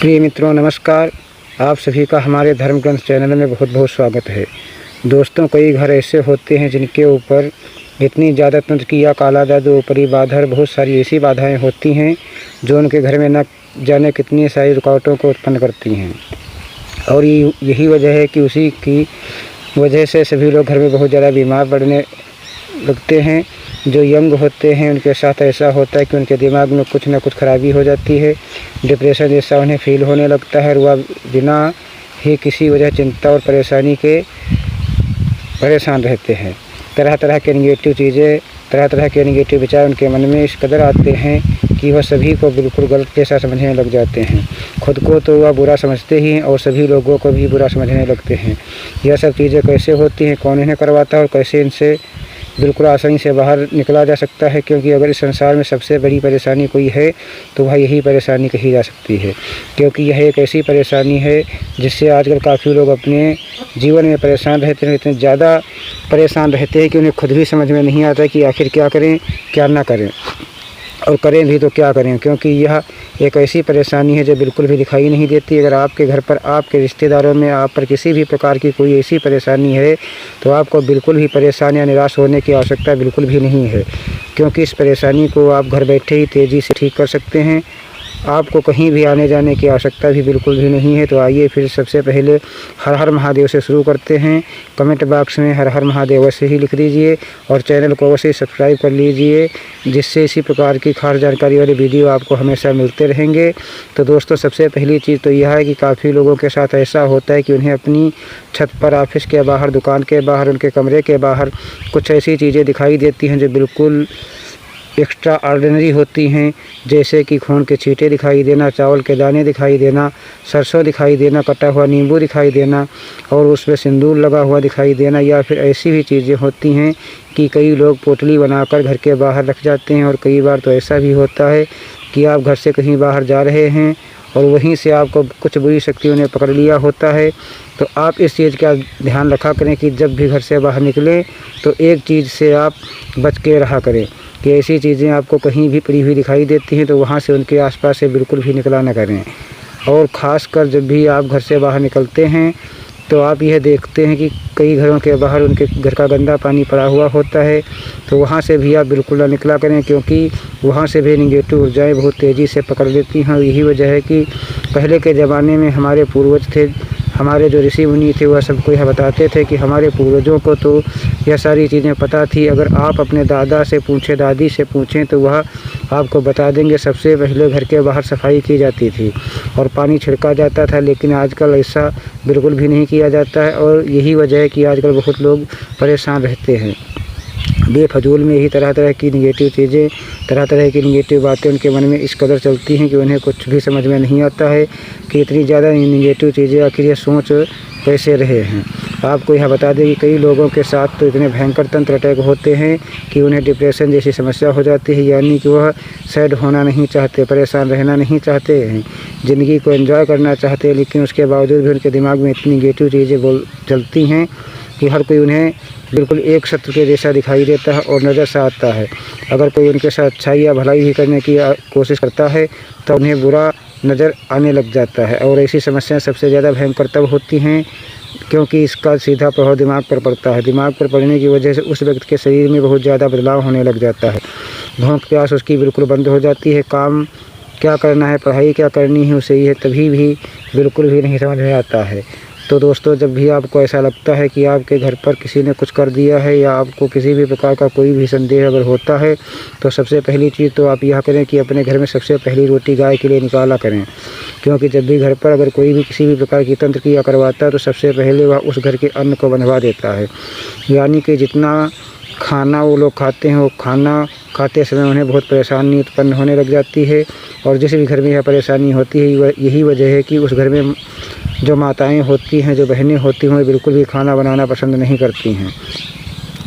प्रिय मित्रों नमस्कार। आप सभी का हमारे धर्म ग्रंथ चैनल में बहुत बहुत स्वागत है। दोस्तों, कई घर ऐसे होते हैं जिनके ऊपर इतनी ज़्यादा तंत्र की या काला जादू, ऊपरी बाधर, बहुत सारी ऐसी बाधाएं होती हैं जो उनके घर में न जाने कितनी सारी रुकावटों को उत्पन्न करती हैं। और यही वजह है कि उसी की वजह से सभी लोग घर में बहुत ज़्यादा बीमार पड़ने लगते हैं। जो यंग होते हैं उनके साथ ऐसा होता है कि उनके दिमाग में कुछ न कुछ खराबी हो जाती है, डिप्रेशन जैसा उन्हें फील होने लगता है और वह बिना ही किसी वजह चिंता और परेशानी के परेशान रहते हैं। तरह तरह के निगेटिव चीज़ें, तरह तरह के निगेटिव विचार उनके मन में इस कदर आते हैं कि वह सभी को बिल्कुल गलत जैसा समझने लग जाते हैं। खुद को तो वह बुरा समझते ही हैं और सभी लोगों को भी बुरा समझने लगते हैं। यह सब चीज़ें कैसे होती हैं, कौन इन्हें करवाता है और कैसे इनसे बिल्कुल आसानी से बाहर निकला जा सकता है, क्योंकि अगर इस संसार में सबसे बड़ी परेशानी कोई है तो वह यही परेशानी कही जा सकती है। क्योंकि यह एक ऐसी परेशानी है जिससे आजकल काफ़ी लोग अपने जीवन में परेशान रहते हैं, इतने ज़्यादा परेशान रहते हैं कि उन्हें खुद भी समझ में नहीं आता कि आखिर क्या करें क्या ना करें, और करें भी तो क्या करें। क्योंकि यह एक ऐसी परेशानी है जो बिल्कुल भी दिखाई नहीं देती। अगर आपके घर पर, आपके रिश्तेदारों में आप पर किसी भी प्रकार की कोई ऐसी परेशानी है तो आपको बिल्कुल भी परेशान या निराश होने की आवश्यकता बिल्कुल भी नहीं है, क्योंकि इस परेशानी को आप घर बैठे ही तेज़ी से ठीक कर सकते हैं। आपको कहीं भी आने जाने की आवश्यकता भी बिल्कुल भी नहीं है। तो आइए फिर सबसे पहले हर हर महादेव से शुरू करते हैं। कमेंट बॉक्स में हर हर महादेव अवश्य ही लिख दीजिए और चैनल को अवश्य सब्सक्राइब कर लीजिए, जिससे इसी प्रकार की खास जानकारी वाले वीडियो आपको हमेशा मिलते रहेंगे। तो दोस्तों, सबसे पहली चीज़ तो यह है कि काफ़ी लोगों के साथ ऐसा होता है कि उन्हें अपनी छत पर, ऑफिस के बाहर, दुकान के बाहर, उनके कमरे के बाहर कुछ ऐसी चीज़ें दिखाई देती हैं जो बिल्कुल एक्स्ट्रा ऑर्डिनरी होती हैं, जैसे कि खून के छींटे दिखाई देना, चावल के दाने दिखाई देना, सरसों दिखाई देना, कटा हुआ नींबू दिखाई देना और उसमें सिंदूर लगा हुआ दिखाई देना। या फिर ऐसी भी चीज़ें होती हैं कि कई लोग पोटली बनाकर घर के बाहर रख जाते हैं। और कई बार तो ऐसा भी होता है कि आप घर से कहीं बाहर जा रहे हैं और वहीं से आपको कुछ बुरी शक्तियों ने पकड़ लिया होता है। तो आप इस चीज़ का ध्यान रखा करें कि जब भी घर से बाहर निकलें तो एक चीज़ से आप बच के रहा करें कि ऐसी चीज़ें आपको कहीं भी पड़ी हुई दिखाई देती हैं तो वहाँ से, उनके आसपास से बिल्कुल भी निकला न करें। और ख़ासकर जब भी आप घर से बाहर निकलते हैं तो आप यह देखते हैं कि कई घरों के बाहर उनके घर का गंदा पानी पड़ा हुआ होता है, तो वहाँ से भी आप बिल्कुल ना निकला करें, क्योंकि वहाँ से भी निगेटिव ऊर्जाएँ बहुत तेज़ी से पकड़ लेती हैं। यही वजह है कि पहले के ज़माने में हमारे पूर्वज थे, हमारे जो ऋषि मुनि थे, वह सबको यह बताते थे कि हमारे पूर्वजों को तो यह सारी चीज़ें पता थी। अगर आप अपने दादा से पूछें, दादी से पूछें तो वह आपको बता देंगे सबसे पहले घर के बाहर सफाई की जाती थी और पानी छिड़का जाता था। लेकिन आजकल ऐसा बिल्कुल भी नहीं किया जाता है और यही वजह है कि आजकल बहुत लोग परेशान रहते हैं। बेफजूल में ही तरह तरह की निगेटिव चीज़ें, तरह तरह की निगेटिव बातें उनके मन में इस कदर चलती हैं कि उन्हें कुछ भी समझ में नहीं आता है कि इतनी ज़्यादा निगेटिव चीज़ें आखिर ये सोच कैसे रहे हैं। आपको यह बता दें कि कई लोगों के साथ तो इतने भयंकर तंत्र अटैक होते हैं कि उन्हें डिप्रेशन जैसी समस्या हो जाती है, यानी कि वह सैड होना नहीं चाहते, परेशान रहना नहीं चाहते हैं, ज़िंदगी को एंजॉय करना चाहते हैं, लेकिन उसके बावजूद भी उनके दिमाग में इतनी निगेटिव चीज़ें चलती हैं कि हर कोई उन्हें बिल्कुल एक शत्रु के जैसा दिखाई देता है और नज़र से आता है। अगर कोई उनके साथ अच्छाई या भलाई भी करने की कोशिश करता है तो उन्हें बुरा नज़र आने लग जाता है। और ऐसी समस्याएं सबसे ज़्यादा भयंकर तब होती हैं क्योंकि इसका सीधा प्रभाव दिमाग पर पड़ता है। दिमाग पर पड़ने की वजह से उस व्यक्ति के शरीर में बहुत ज़्यादा बदलाव होने लग जाता है। भूख प्यास उसकी बिल्कुल बंद हो जाती है। काम क्या करना है, पढ़ाई क्या करनी है, उसे यह तभी भी बिल्कुल भी नहीं समझ में आता है। तो दोस्तों, जब भी आपको ऐसा लगता है कि आपके घर पर किसी ने कुछ कर दिया है या आपको किसी भी प्रकार का कोई भी संदेह अगर होता है तो सबसे पहली चीज़ तो आप यह करें कि अपने घर में सबसे पहली रोटी गाय के लिए निकाला करें। क्योंकि जब भी घर पर अगर कोई भी किसी भी प्रकार की तंत्र क्रिया करवाता है तो सबसे पहले वह उस घर के अन्न को बंधवा देता है। यानी कि जितना खाना वो लोग खाते हैं, वो खाना खाते समय उन्हें बहुत परेशानी उत्पन्न होने लग जाती है। और जिस भी घर में यह परेशानी होती है, यही वजह है कि उस घर में जो माताएं होती हैं, जो बहनें होती हैं, वे बिल्कुल भी खाना बनाना पसंद नहीं करती हैं।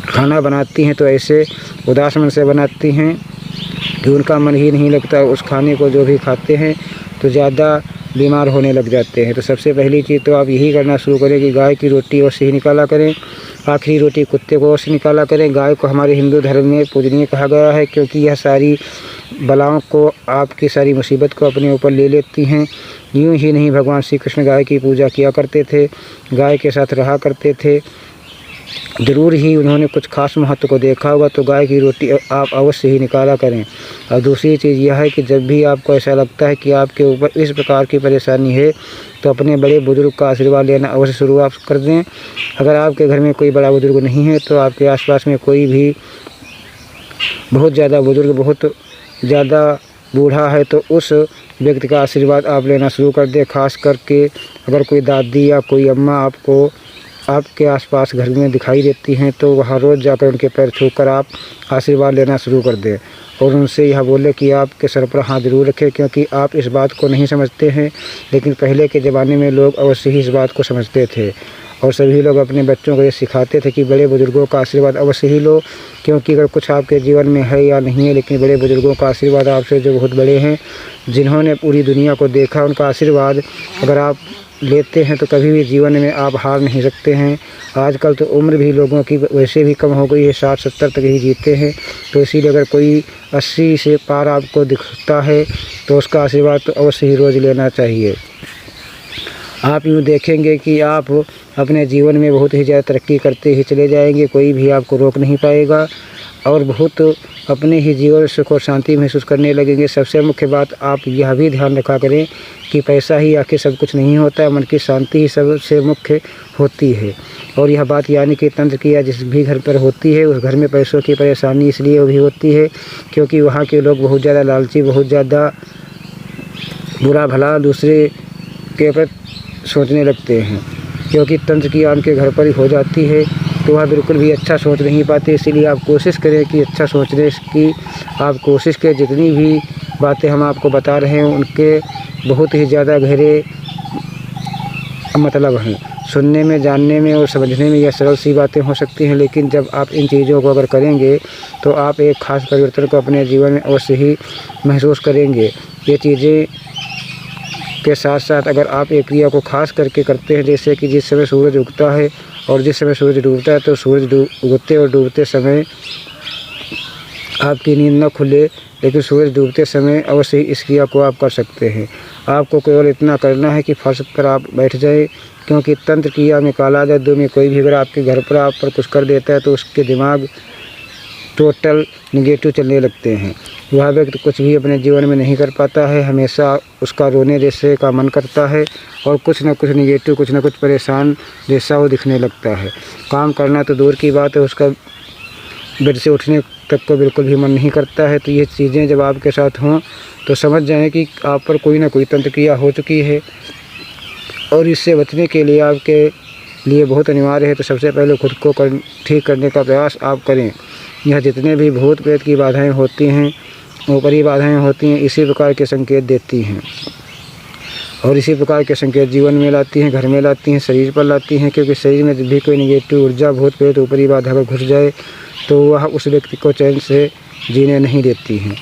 खाना बनाती हैं तो ऐसे उदास मन से बनाती हैं कि उनका मन ही नहीं लगता उस खाने को जो भी खाते हैं। तो ज़्यादा बीमार होने लग जाते हैं। तो सबसे पहली चीज़ तो आप यही करना शुरू करें कि गाय की रोटी अवश्य ही निकाला करें। आखिरी रोटी कुत्ते को अवश्य निकाला करें। गाय को हमारे हिंदू धर्म में पूजनीय कहा गया है, क्योंकि यह सारी बलाओं को, आपकी सारी मुसीबत को अपने ऊपर ले लेती हैं। यूँ ही नहीं, भगवान श्री कृष्ण गाय की पूजा किया करते थे, गाय के साथ रहा करते थे। ज़रूर ही उन्होंने कुछ खास महत्व को देखा होगा। तो गाय की रोटी आप अवश्य ही निकाला करें। और दूसरी चीज़ यह है कि जब भी आपको ऐसा लगता है कि आपके ऊपर इस प्रकार की परेशानी है, तो अपने बड़े बुजुर्ग का आशीर्वाद लेना अवश्य शुरुआत कर दें। अगर आपके घर में कोई बड़ा बुजुर्ग नहीं है, तो आपके आसपास में कोई भी बहुत ज़्यादा बुजुर्ग, बहुत ज़्यादा बूढ़ा है, तो उस व्यक्ति का आशीर्वाद आप लेना शुरू कर दें। खास करके अगर कोई दादी या कोई अम्मा आपको आपके आसपास घर में दिखाई देती हैं, तो वहाँ रोज़ जाकर उनके पैर छूकर आप आशीर्वाद लेना शुरू कर दें और उनसे यह बोले कि आपके सर पर हाथ जरूर रखें, क्योंकि आप इस बात को नहीं समझते हैं, लेकिन पहले के ज़माने में लोग अवश्य ही इस बात को समझते थे। और सभी लोग अपने बच्चों को ये सिखाते थे कि बड़े बुजुर्गों का आशीर्वाद अवश्य ही लो, क्योंकि अगर कुछ आपके जीवन में है या नहीं है, लेकिन बड़े बुजुर्गों का आशीर्वाद आपसे जो बहुत बड़े हैं, जिन्होंने पूरी दुनिया को देखा, उनका आशीर्वाद अगर आप लेते हैं तो कभी भी जीवन में आप हार नहीं सकते हैं। आजकल तो उम्र भी लोगों की वैसे भी कम हो गई है, 60-70 तक ही जीते हैं। तो इसीलिए अगर कोई 80 से पार आपको दिखता है, तो उसका आशीर्वाद तो अवश्य ही रोज़ लेना चाहिए। आप यूँ देखेंगे कि आप अपने जीवन में बहुत ही ज़्यादा तरक्की करते ही चले जाएंगे, कोई भी आपको रोक नहीं पाएगा और बहुत अपने ही जीवन सुख और शांति महसूस करने लगेंगे। सबसे मुख्य बात आप यह भी ध्यान रखा करें कि पैसा ही आखिर सब कुछ नहीं होता है, मन की शांति ही सबसे मुख्य होती है। और यह बात यानी कि तंत्र क्रिया जिस भी घर पर होती है, उस घर में पैसों की परेशानी इसलिए भी होती है क्योंकि वहाँ के लोग बहुत ज़्यादा लालची, बहुत ज़्यादा बुरा भला दूसरे के प्रति सोचने लगते हैं। क्योंकि तंत्र क्रिया उनके घर पर ही हो जाती है, तो वह बिल्कुल भी अच्छा सोच नहीं पाते। इसीलिए आप कोशिश करें कि अच्छा सोचने की आप कोशिश करें। जितनी भी बातें हम आपको बता रहे हैं, उनके बहुत ही ज़्यादा गहरे मतलब हैं। सुनने में, जानने में और समझने में यह सरल सी बातें हो सकती हैं, लेकिन जब आप इन चीज़ों को अगर करेंगे, तो आप एक ख़ास परिवर्तन को अपने जीवन में अवश्य ही महसूस करेंगे। ये चीज़ें के साथ साथ अगर आप एक क्रिया को खास करके करते हैं, जैसे कि जिस समय सूरज उगता है और जिस समय सूरज डूबता है, तो सूरज उगते और डूबते समय आपकी नींद न खुले, लेकिन सूरज डूबते समय अवश्य ही इस क्रिया को आप कर सकते हैं। आपको केवल इतना करना है कि फर्श पर आप बैठ जाएं, क्योंकि तंत्र क्रिया में, काला जादू में कोई भी अगर आपके घर पर आप पर कुछ कर देता है, तो उसके दिमाग टोटल निगेटिव चलने लगते हैं। वह व्यक्ति कुछ भी अपने जीवन में नहीं कर पाता है, हमेशा उसका रोने जैसे का मन करता है और कुछ न कुछ निगेटिव, कुछ न कुछ परेशान जैसा वो दिखने लगता है। काम करना तो दूर की बात है, उसका बेड से उठने तक को बिल्कुल भी मन नहीं करता है। तो ये चीज़ें जब आपके साथ हों, तो समझ जाएं कि आप पर कोई ना कोई तंत्र क्रिया हो चुकी है और इससे बचने के लिए आपके लिए बहुत अनिवार्य है। तो सबसे पहले खुद को ठीक करने का प्रयास आप करें। यह जितने भी भूत प्रेत की बाधाएं होती हैं, ऊपरी बाधाएं होती हैं, इसी प्रकार के संकेत देती हैं और इसी प्रकार के संकेत जीवन में लाती हैं, घर में लाती हैं, शरीर पर लाती हैं। क्योंकि शरीर में जब भी कोई निगेटिव ऊर्जा, भूत प्रेत, ऊपरी बाधा पर घुस जाए, तो वह उस व्यक्ति को चैन से जीने नहीं देती हैं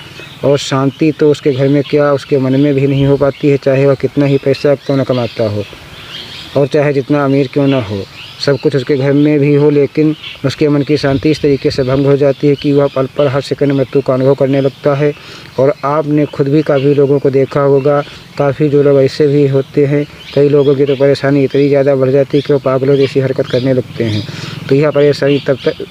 और शांति तो उसके घर में क्या, उसके मन में भी नहीं हो पाती है, चाहे वह कितना ही पैसा क्यों न कमाता हो और चाहे जितना अमीर क्यों ना हो, सब कुछ उसके घर में भी हो, लेकिन उसके मन की शांति इस तरीके से भंग हो जाती है कि वह पल पल हर सेकंड मृत्यु का अनुभव करने लगता है। और आपने खुद भी काफ़ी लोगों को देखा होगा, काफ़ी जो लोग ऐसे भी होते हैं, कई लोगों की तो परेशानी इतनी ज़्यादा बढ़ जाती है कि वो पागलों जैसी हरकत करने लगते हैं। तो यह परेशानी तब तक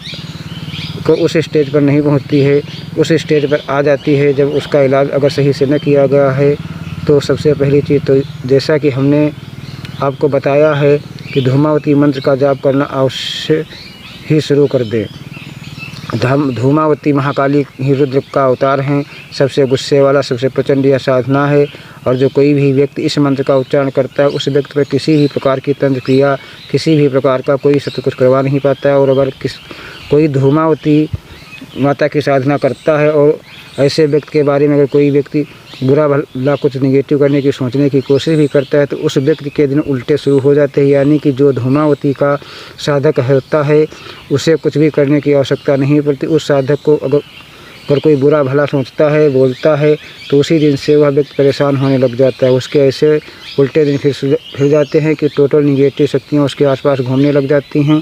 को उस स्टेज पर नहीं पहुँचती है, उस स्टेज पर आ जाती है जब उसका इलाज अगर सही से न किया गया है। तो सबसे पहली चीज़ तो जैसा कि हमने आपको बताया है कि धूमावती मंत्र का जाप करना अवश्य ही शुरू कर दें। धूमावती महाकाली ही रुद्र का अवतार हैं, सबसे गुस्से वाला, सबसे प्रचंड यह साधना है। और जो कोई भी व्यक्ति इस मंत्र का उच्चारण करता है, उस व्यक्ति पर किसी भी प्रकार की तंत्र क्रिया, किसी भी प्रकार का कोई शत्रु कुछ करवा नहीं पाता है। और अगर कोई धूमावती माता की साधना करता है और ऐसे व्यक्ति के बारे में अगर कोई व्यक्ति बुरा भला कुछ निगेटिव करने की, सोचने की कोशिश भी करता है, तो उस व्यक्ति के दिन उल्टे शुरू हो जाते हैं। यानी कि जो धूमावती का साधक होता है, उसे कुछ भी करने की आवश्यकता नहीं पड़ती। उस साधक को अगर अगर कोई बुरा भला सोचता है, बोलता है, तो उसी दिन से वह व्यक्ति परेशान होने लग जाता है। उसके ऐसे उल्टे दिन फिर जाते हैं कि टोटल निगेटिव शक्तियाँ उसके आसपास घूमने लग जाती हैं,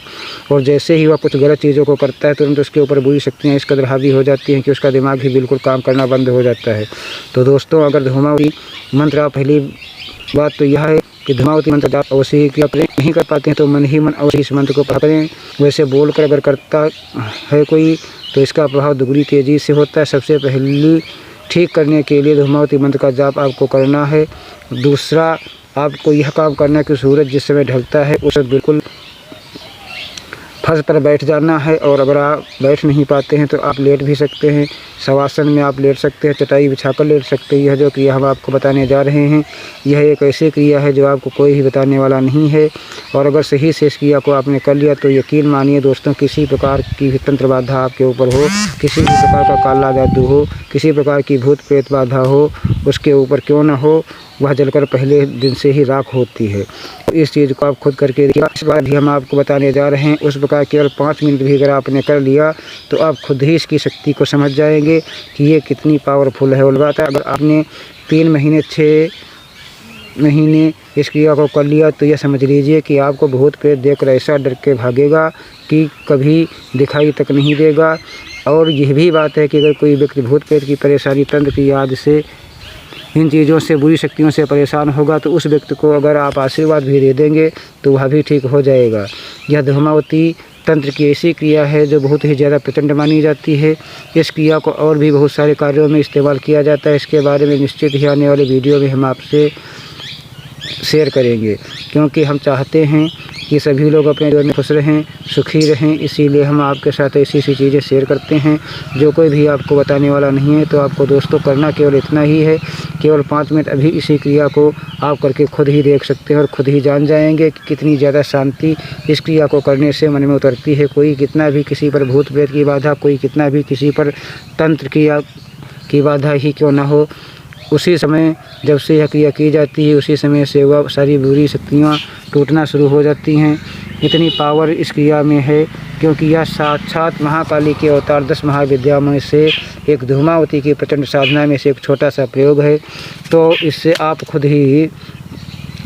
और जैसे ही वह कुछ गलत चीज़ों को करता है तुरंत उसके ऊपर बुरी शक्तियाँ इस कदर हावी हो जाती हैं कि उसका दिमाग ही बिल्कुल काम करना बंद हो जाता है। तो दोस्तों, अगर धूमावती मंत्र आप पहली बात तो यह है कि धूमावती मंत्र जाप अवश्य ही किया करें। नहीं कर पाते हैं तो मन ही मन अवश्य इस मंत्र को पढ़ा करें। वैसे बोलकर अगर करता है कोई तो इसका प्रभाव दुगनी तेज़ी से होता है। सबसे पहले ठीक करने के लिए धूमावती मंत्र का जाप आपको करना है। दूसरा, आपको यह काम करना है कि सूरज जिस समय ढलता है उस वक्त बिल्कुल फर्श पर बैठ जाना है, और अगर आप बैठ नहीं पाते हैं तो आप लेट भी सकते हैं। शवासन में आप लेट सकते हैं, चटाई बिछाकर लेट सकते हैं। यह जो क्रिया हम आपको बताने जा रहे हैं यह एक ऐसी क्रिया है जो आपको कोई भी बताने वाला नहीं है, और अगर सही से इस क्रिया को आपने कर लिया तो यकीन मानिए दोस्तों, किसी प्रकार की तंत्र बाधा आपके ऊपर हो, किसी भी प्रकार का काला जादू हो, किसी प्रकार की भूत प्रेत बाधा हो, उसके ऊपर क्यों न हो, वह जलकर पहले दिन से ही राख होती है। तो इस चीज़ को आप खुद करके देखिए। इस बार भी हम आपको बताने जा रहे हैं। उस प्रकार केवल 5 मिनट भी अगर आपने कर लिया तो आप खुद ही इसकी शक्ति को समझ जाएंगे कि ये कितनी पावरफुल है। और बात है, अगर आपने 3 महीने 6 महीने इस क्रिया को कर लिया तो यह समझ लीजिए कि आपको भूत प्रेत देखकर ऐसा डर के भागेगा कि कभी दिखाई तक नहीं देगा। और यह भी बात है कि अगर कोई व्यक्ति भूत प्रेत की परेशानी, तंत्र की याद से, इन चीज़ों से, बुरी शक्तियों से परेशान होगा तो उस व्यक्ति को अगर आप आशीर्वाद भी दे देंगे तो वह भी ठीक हो जाएगा। यह धूमावती तंत्र की ऐसी क्रिया है जो बहुत ही ज़्यादा प्रचंड मानी जाती है। इस क्रिया को और भी बहुत सारे कार्यों में इस्तेमाल किया जाता है। इसके बारे में निश्चित ही आने वाले वीडियो में हम आपसे शेयर करेंगे, क्योंकि हम चाहते हैं कि सभी लोग अपने जीवन में खुश रहें, सुखी रहें। इसीलिए हम आपके साथ ऐसी चीज़ें शेयर करते हैं जो कोई भी आपको बताने वाला नहीं है। तो आपको दोस्तों करना केवल इतना ही है, केवल 5 मिनट अभी इसी क्रिया को आप करके खुद ही देख सकते हैं और खुद ही जान जाएंगे कि कितनी ज़्यादा शांति इस क्रिया को करने से मन में उतरती है। कोई कितना भी किसी पर भूत प्रेत की बाधा, कोई कितना भी किसी पर तंत्र की बाधा ही क्यों ना हो, उसी समय जब से यह क्रिया की जाती है उसी समय से वह सारी बुरी शक्तियाँ टूटना शुरू हो जाती हैं। इतनी पावर इस क्रिया में है क्योंकि यह साक्षात महाकाली के अवतार 10 महाविद्या में से एक धूमावती की प्रचंड साधना में से एक छोटा सा प्रयोग है। तो इससे आप खुद ही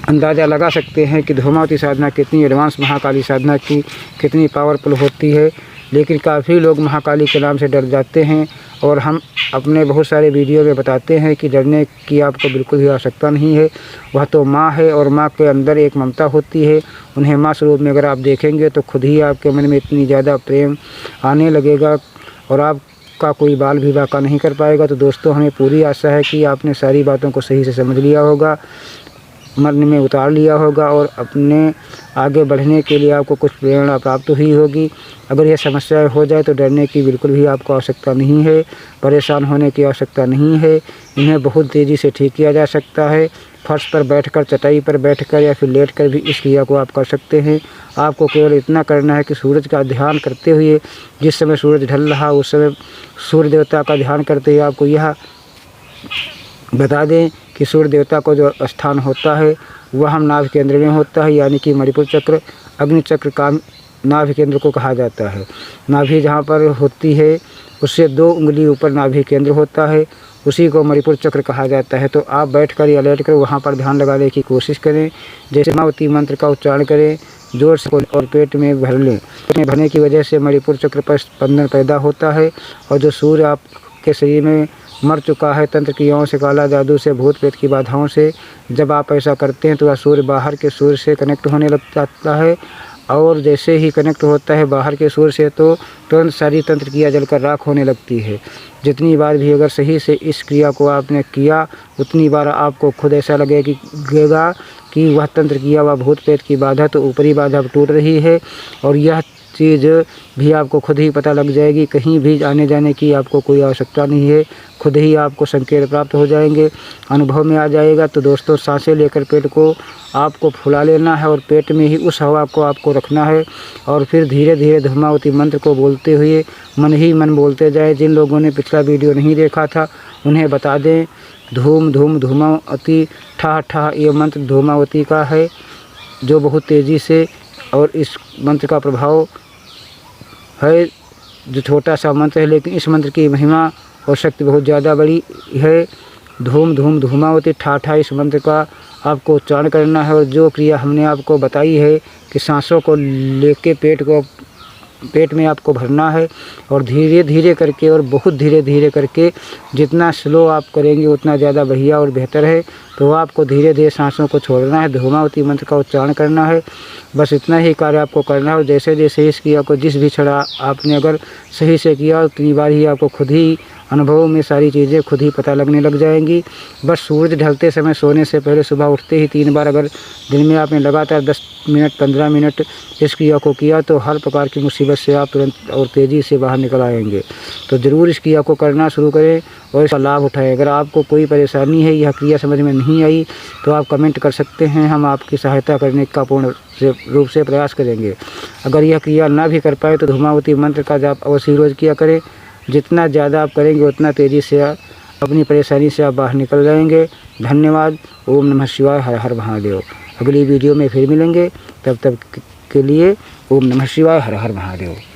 अंदाज़ा लगा सकते हैं कि धूमावती साधना कितनी एडवांस, महाकाली साधना की कितनी पावरफुल होती है। लेकिन काफ़ी लोग महाकाली के नाम से डर जाते हैं, और हम अपने बहुत सारे वीडियो में बताते हैं कि डरने की आपको बिल्कुल भी आवश्यकता नहीं है। वह तो माँ है, और माँ के अंदर एक ममता होती है। उन्हें माँ स्वरूप में अगर आप देखेंगे तो खुद ही आपके मन में इतनी ज़्यादा प्रेम आने लगेगा और आपका कोई बाल भी वाक़ा नहीं कर पाएगा। तो दोस्तों, हमें पूरी आशा है कि आपने सारी बातों को सही से समझ लिया होगा, मन में उतार लिया होगा, और अपने आगे बढ़ने के लिए आपको कुछ प्रेरणा प्राप्त हुई होगी। अगर यह समस्या हो जाए तो डरने की बिल्कुल भी आपको आवश्यकता नहीं है, परेशान होने की आवश्यकता नहीं है। इन्हें बहुत तेज़ी से ठीक किया जा सकता है। फर्श पर बैठकर, चटाई पर बैठकर या फिर लेटकर भी इस क्रिया को आप कर सकते हैं। आपको केवल इतना करना है कि सूरज का ध्यान करते हुए, जिस समय सूरज ढल रहा उस समय सूर्य देवता का ध्यान करते हुए आपको यह बता दें कि सूर्य देवता को जो स्थान होता है वह हम नाभि केंद्र में होता है, यानी कि मणिपुर चक्र, अग्नि चक्र का नाभि केंद्र को कहा जाता है। नाभि जहाँ पर होती है उससे 2 उंगली ऊपर नाभि केंद्र होता है, उसी को मणिपुर चक्र कहा जाता है। तो आप बैठकर या लेटकर वहाँ पर ध्यान लगाने की कोशिश करें। जैसे धूमावती मंत्र का उच्चारण करें, जोर से और पेट में भर लें। पेट में भरने की वजह से मणिपुर चक्र पर स्पंदन पैदा होता है, और जो सूर्य आपके शरीर में मर चुका है तंत्र क्रियाओं से, काला जादू से, भूत प्रेत की बाधाओं से, जब आप ऐसा करते हैं तो वह सूर्य बाहर के सूर्य से कनेक्ट होने लग जाता है, और जैसे ही कनेक्ट होता है बाहर के सूर्य से तो तुरंत सारी तंत्र क्रिया जलकर राख होने लगती है। जितनी बार भी अगर सही से इस क्रिया को आपने किया उतनी बार आपको खुद ऐसा लगेगा कि वह तंत्र क्रिया, वह भूत प्रेत की बाधा तो ऊपरी बाधा टूट रही है, और यह चीज़ भी आपको खुद ही पता लग जाएगी। कहीं भी आने जाने की आपको कोई आवश्यकता नहीं है, खुद ही आपको संकेत प्राप्त हो जाएंगे, अनुभव में आ जाएगा। तो दोस्तों, सांसें लेकर पेट को आपको फुला लेना है और पेट में ही उस हवा को आपको रखना है, और फिर धीरे धीरे धूमावती मंत्र को बोलते हुए मन ही मन बोलते जाए। जिन लोगों ने पिछला वीडियो नहीं देखा था उन्हें बता दें, धूम धूम धूमावती ठा ठा, ये मंत्र धूमावती का है जो बहुत तेज़ी से, और इस मंत्र का प्रभाव है जो छोटा सा मंत्र है, लेकिन इस मंत्र की महिमा और शक्ति बहुत ज़्यादा बड़ी है। धूम धूम धूमावती ठाठा इस मंत्र का आपको उच्चारण करना है। और जो क्रिया हमने आपको बताई है कि सांसों को लेके पेट में आपको भरना है और धीरे धीरे करके और बहुत धीरे धीरे करके, जितना स्लो आप करेंगे उतना ज़्यादा बढ़िया और बेहतर है। तो आपको धीरे धीरे सांसों को छोड़ना है, धूमावती मंत्र का उच्चारण करना है। बस इतना ही कार्य आपको करना है। और जैसे जैसे इस क्रिया को जिस भी क्षण आपने अगर सही से किया उतनी बार ही आपको खुद ही अनुभव में सारी चीज़ें खुद ही पता लगने लग जाएंगी। बस सूरज ढलते समय सोने से पहले सुबह उठते ही 3 बार अगर दिन में आपने लगातार 10 मिनट 15 मिनट इस क्रिया को किया तो हर प्रकार की मुसीबत से आप तुरंत और तेज़ी से बाहर निकल आएंगे। तो ज़रूर इस क्रिया को करना शुरू करें और इसका लाभ उठाएं। अगर आपको कोई परेशानी है, यह क्रिया समझ में नहीं आई तो आप कमेंट कर सकते हैं, हम आपकी सहायता करने का पूर्ण रूप से प्रयास करेंगे। अगर यह क्रिया ना भी कर पाए तो धूमावती मंत्र का जाप अवश्य रोज़ किया करें। जितना ज़्यादा आप करेंगे उतना तेज़ी से अपनी परेशानी से आप बाहर निकल जाएंगे। धन्यवाद। ओम नमः शिवाय। हर हर महादेव। अगली वीडियो में फिर मिलेंगे, तब तक के लिए ओम नमः शिवाय। हर हर महादेव।